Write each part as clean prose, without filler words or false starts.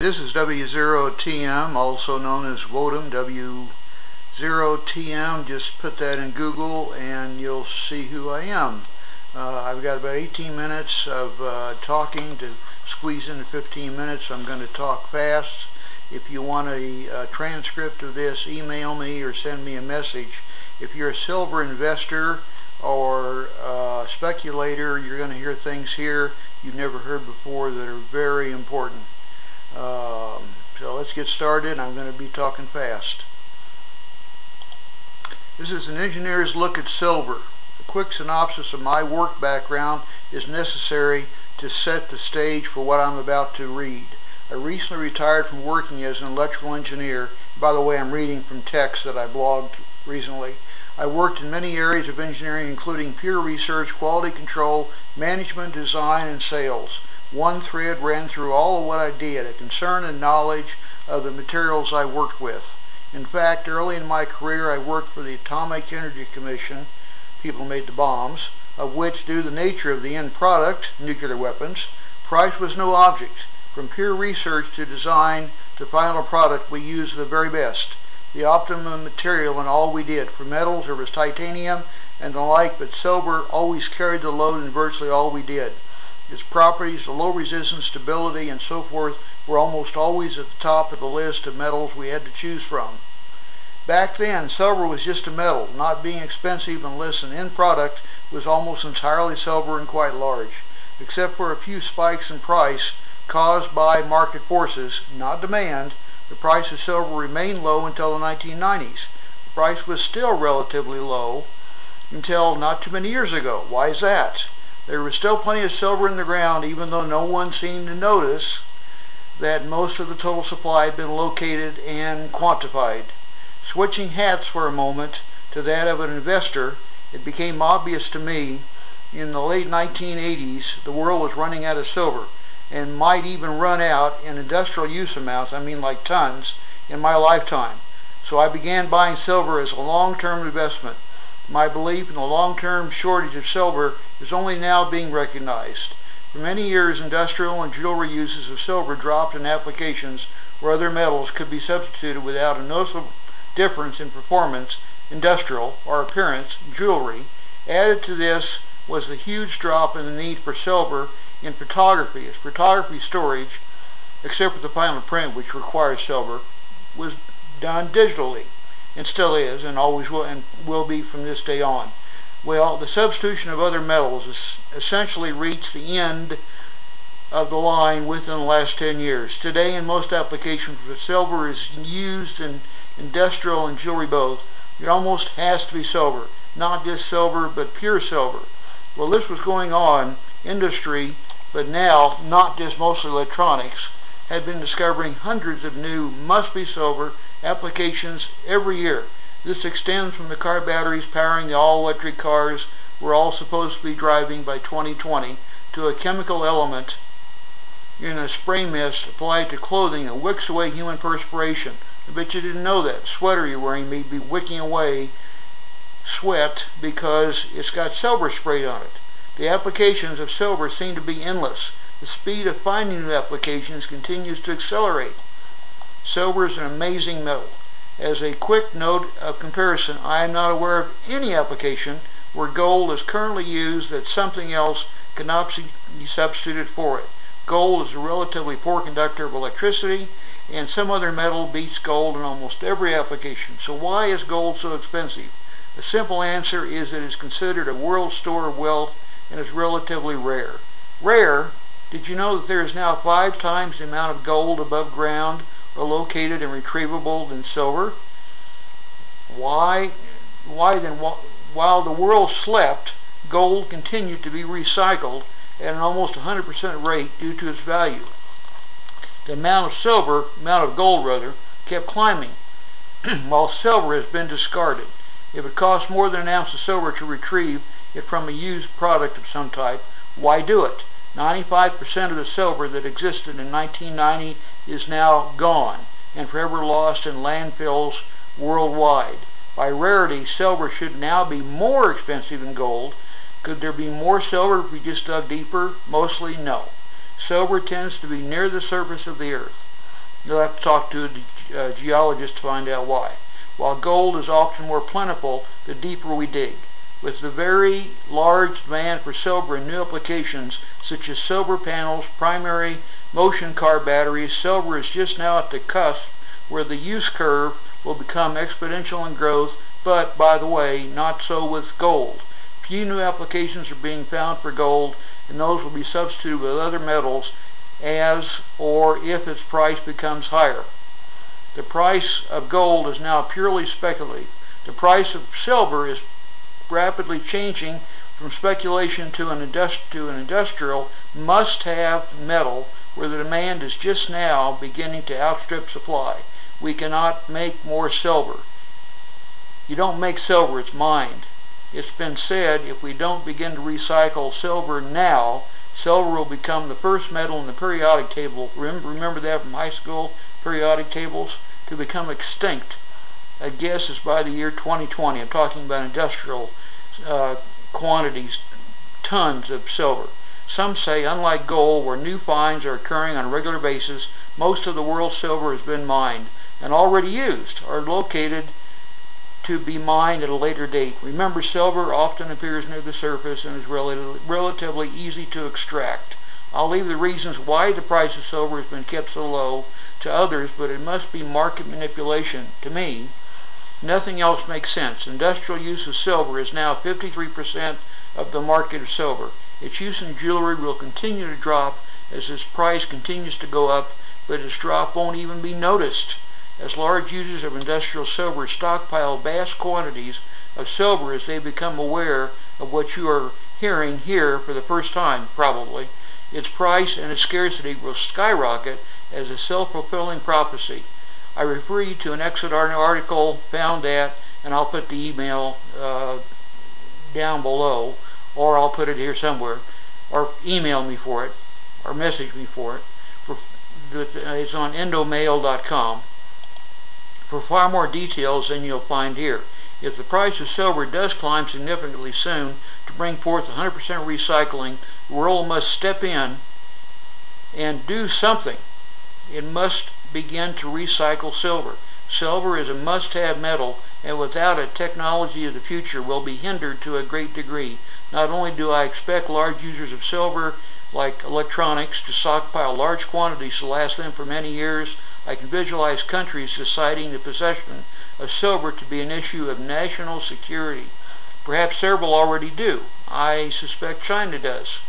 This is W0TM, also known as WOTM, W0TM. Just put that in Google and you'll see who I am. I've got about 18 minutes of talking to squeeze into 15 minutes. I'm going to talk fast. If you want a transcript of this, email me or send me a message. If you're a silver investor or speculator, you're going to hear things here you've never heard before that are very important. So let's get started. I'm going to be talking fast. This is an engineer's look at silver. A quick synopsis of my work background is necessary to set the stage for what I'm about to read. I recently retired from working as an electrical engineer. By the way, I'm reading from text that I blogged recently. I worked in many areas of engineering, including peer research, quality control, management, design, and sales. One thread ran through all of what I did, a concern and knowledge of the materials I worked with. In fact, early in my career I worked for the Atomic Energy Commission, people who made the bombs, of which, due to the nature of the end product, nuclear weapons, price was no object. From peer research to design to final product, we used the very best, the optimum material in all we did. For metals there was titanium and the like, but silver always carried the load in virtually all we did. Its properties, the low resistance, stability, and so forth were almost always at the top of the list of metals we had to choose from. Back then, silver was just a metal, not being expensive unless an end product was almost entirely silver and quite large. Except for a few spikes in price caused by market forces, not demand, the price of silver remained low until the 1990s. The price was still relatively low until not too many years ago. Why is that? There was still plenty of silver in the ground, even though no one seemed to notice that most of the total supply had been located and quantified. Switching hats for a moment to that of an investor, it became obvious to me in the late 1980s the world was running out of silver and might even run out in industrial use amounts, I mean like tons, in my lifetime. So I began buying silver as a long-term investment. My belief in the long-term shortage of silver is only now being recognized. For many years, industrial and jewelry uses of silver dropped in applications where other metals could be substituted without a noticeable difference in performance, industrial, or appearance, jewelry. Added to this was the huge drop in the need for silver in photography, as photography storage, except for the final print, which requires silver, was done digitally, and still is, and always will be from this day on. Well, the substitution of other metals has essentially reached the end of the line within the last 10 years. Today, in most applications where silver is used in industrial and jewelry both, it almost has to be silver. Not just silver, but pure silver. Well, this was going on. Industry, but now not just mostly electronics, had been discovering hundreds of new must-be silver applications every year. This extends from the car batteries powering the all-electric cars we're all supposed to be driving by 2020 to a chemical element in a spray mist applied to clothing that wicks away human perspiration. I bet you didn't know that. The sweater you're wearing may be wicking away sweat because it's got silver sprayed on it. The applications of silver seem to be endless. The speed of finding new applications continues to accelerate. Silver is an amazing metal. As a quick note of comparison, I am not aware of any application where gold is currently used that something else cannot be substituted for it. Gold is a relatively poor conductor of electricity, and some other metal beats gold in almost every application. So why is gold so expensive? The simple answer is that it is considered a world store of wealth and is relatively rare. Rare? Did you know that there is now 5 times the amount of gold above ground or located and retrievable than silver? Why then, while the world slept, gold continued to be recycled at an almost 100% rate due to its value. The amount of gold rather, kept climbing, while silver has been discarded. If it costs more than an ounce of silver to retrieve it from a used product of some type, why do it? 95% of the silver that existed in 1990 is now gone and forever lost in landfills worldwide. By rarity, silver should now be more expensive than gold. Could there be more silver if we just dug deeper? Mostly no. Silver tends to be near the surface of the earth. You'll have to talk to a geologist to find out why. While gold is often more plentiful the deeper we dig. With the very large demand for silver in new applications such as silver panels, primary motion car batteries, silver is just now at the cusp where the use curve will become exponential in growth, but by the way, not so with gold. Few new applications are being found for gold, and those will be substituted with other metals as or if its price becomes higher. The price of gold is now purely speculative. The price of silver is rapidly changing from speculation to an industrial must-have metal where the demand is just now beginning to outstrip supply. We cannot make more silver. You don't make silver, it's mined. It's been said if we don't begin to recycle silver now, silver will become the first metal in the periodic table. Remember that from high school periodic tables? To become extinct. I guess is by the year 2020. I'm talking about industrial quantities, tons of silver. Some say, unlike gold, where new finds are occurring on a regular basis, most of the world's silver has been mined and already used, or located to be mined at a later date. Remember, silver often appears near the surface and is relatively easy to extract. I'll leave the reasons why the price of silver has been kept so low to others, but it must be market manipulation. To me, nothing else makes sense. Industrial use of silver is now 53% of the market of silver. Its use in jewelry will continue to drop as its price continues to go up, but its drop won't even be noticed, as large users of industrial silver stockpile vast quantities of silver as they become aware of what you are hearing here for the first time, probably. Its price and its scarcity will skyrocket as a self-fulfilling prophecy. I refer you to an Exit article found at, and I'll put the email down below, or I'll put it here somewhere, or email me for it, or message me for it. It's on endomail.com for far more details than you'll find here. If the price of silver does climb significantly soon to bring forth 100% recycling, the world must step in and do something. It must begin to recycle silver. Silver is a must-have metal, and without it, technology of the future will be hindered to a great degree. Not only do I expect large users of silver, like electronics, to stockpile large quantities to last them for many years, I can visualize countries deciding the possession of silver to be an issue of national security. Perhaps several already do. I suspect China does.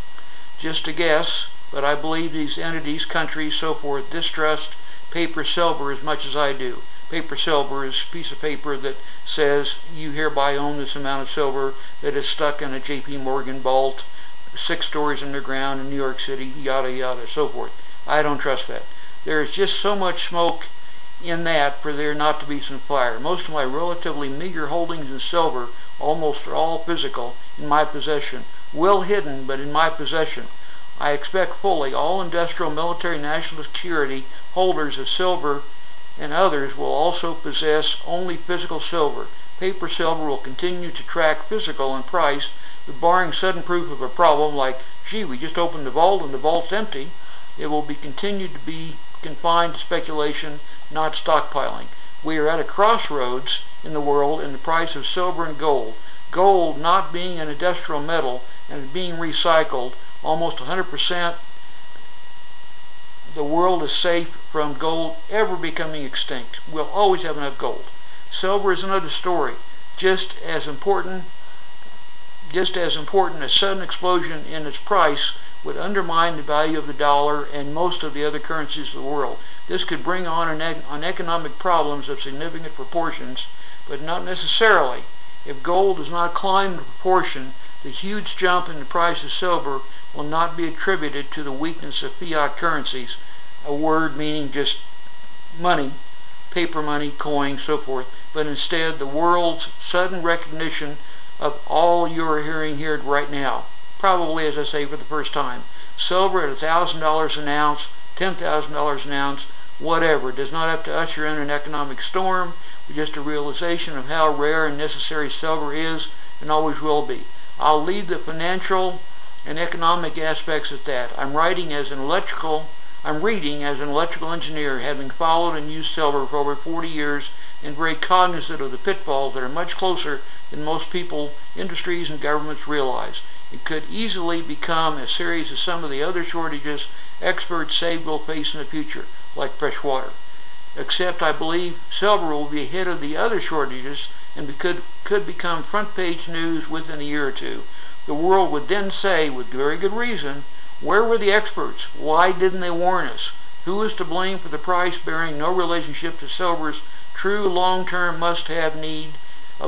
Just a guess, but I believe these entities, countries, so forth, distrust paper silver as much as I do. Paper silver is a piece of paper that says you hereby own this amount of silver that is stuck in a JP Morgan vault 6 stories underground in New York City, yada yada, so forth. I don't trust that. There is just so much smoke in that for there not to be some fire. Most of my relatively meager holdings in silver, almost all physical, in my possession. Well hidden, but in my possession. I expect fully all industrial, military, national security holders of silver and others will also possess only physical silver. Paper silver will continue to track physical in price, but barring sudden proof of a problem like, gee, we just opened the vault and the vault's empty, it will be continued to be confined to speculation, not stockpiling. We are at a crossroads in the world in the price of silver and gold. Gold not being an industrial metal and being recycled almost 100%, the world is safe from gold ever becoming extinct. We'll always have enough gold. Silver is another story. Just as important, a sudden explosion in its price would undermine the value of the dollar and most of the other currencies of the world. This could bring on economic problems of significant proportions, but not necessarily. If gold does not climb in proportion, the huge jump in the price of silver will not be attributed to the weakness of fiat currencies, a word meaning just money, paper money, coin, so forth, but instead the world's sudden recognition of all you are hearing here right now. Probably, as I say, for the first time. Silver at $1,000 an ounce, $10,000 an ounce, whatever, does not have to usher in an economic storm, but just a realization of how rare and necessary silver is and always will be. I'll leave the financial and economic aspects at that. I'm writing as an electrical I'm reading as an electrical engineer, having followed and used silver for over 40 years and very cognizant of the pitfalls that are much closer than most people, industries, and governments realize. It could easily become as serious as some of the other shortages experts say we'll face in the future, like fresh water. Except I believe silver will be ahead of the other shortages and could become front page news within a year or two. The world would then say, with very good reason, where were the experts? Why didn't they warn us? Who is to blame for the price bearing no relationship to silver's true long-term must-have need by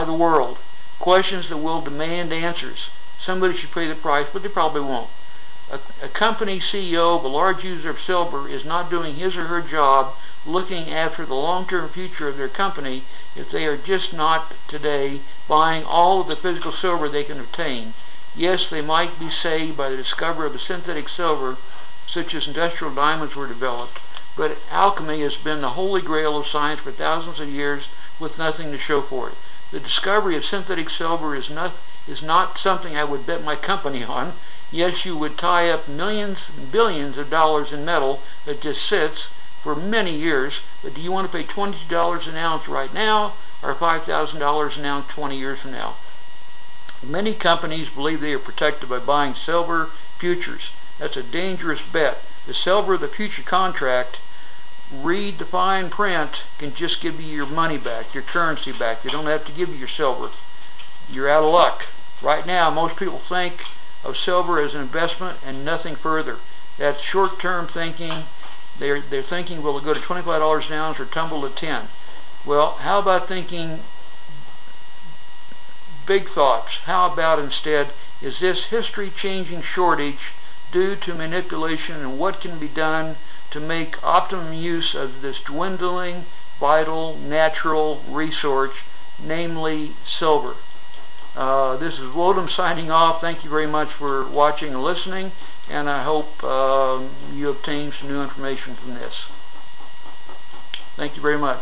the world? Questions that will demand answers. Somebody should pay the price, but they probably won't. A company CEO of a large user of silver is not doing his or her job looking after the long-term future of their company if they are just not today buying all of the physical silver they can obtain. Yes, they might be saved by the discovery of a synthetic silver, such as industrial diamonds were developed, but alchemy has been the holy grail of science for thousands of years with nothing to show for it. The discovery of synthetic silver is not something I would bet my company on. Yes, you would tie up millions and billions of dollars in metal that just sits for many years, but do you want to pay $22 an ounce right now or $5,000 an ounce 20 years from now? Many companies believe they are protected by buying silver futures. That's a dangerous bet. The silver of the future contract, read the fine print, can just give you your money back, your currency back. They don't have to give you your silver. You're out of luck. Right now, most people think of silver as an investment and nothing further. That's short-term thinking. They're thinking, will it go to $25 an ounce or tumble to 10? Well, how about thinking big thoughts? How about instead, is this history-changing shortage due to manipulation, and what can be done to make optimum use of this dwindling, vital, natural resource, namely silver? This is Woדם signing off. Thank you very much for watching and listening, and I hope you obtain some new information from this. Thank you very much.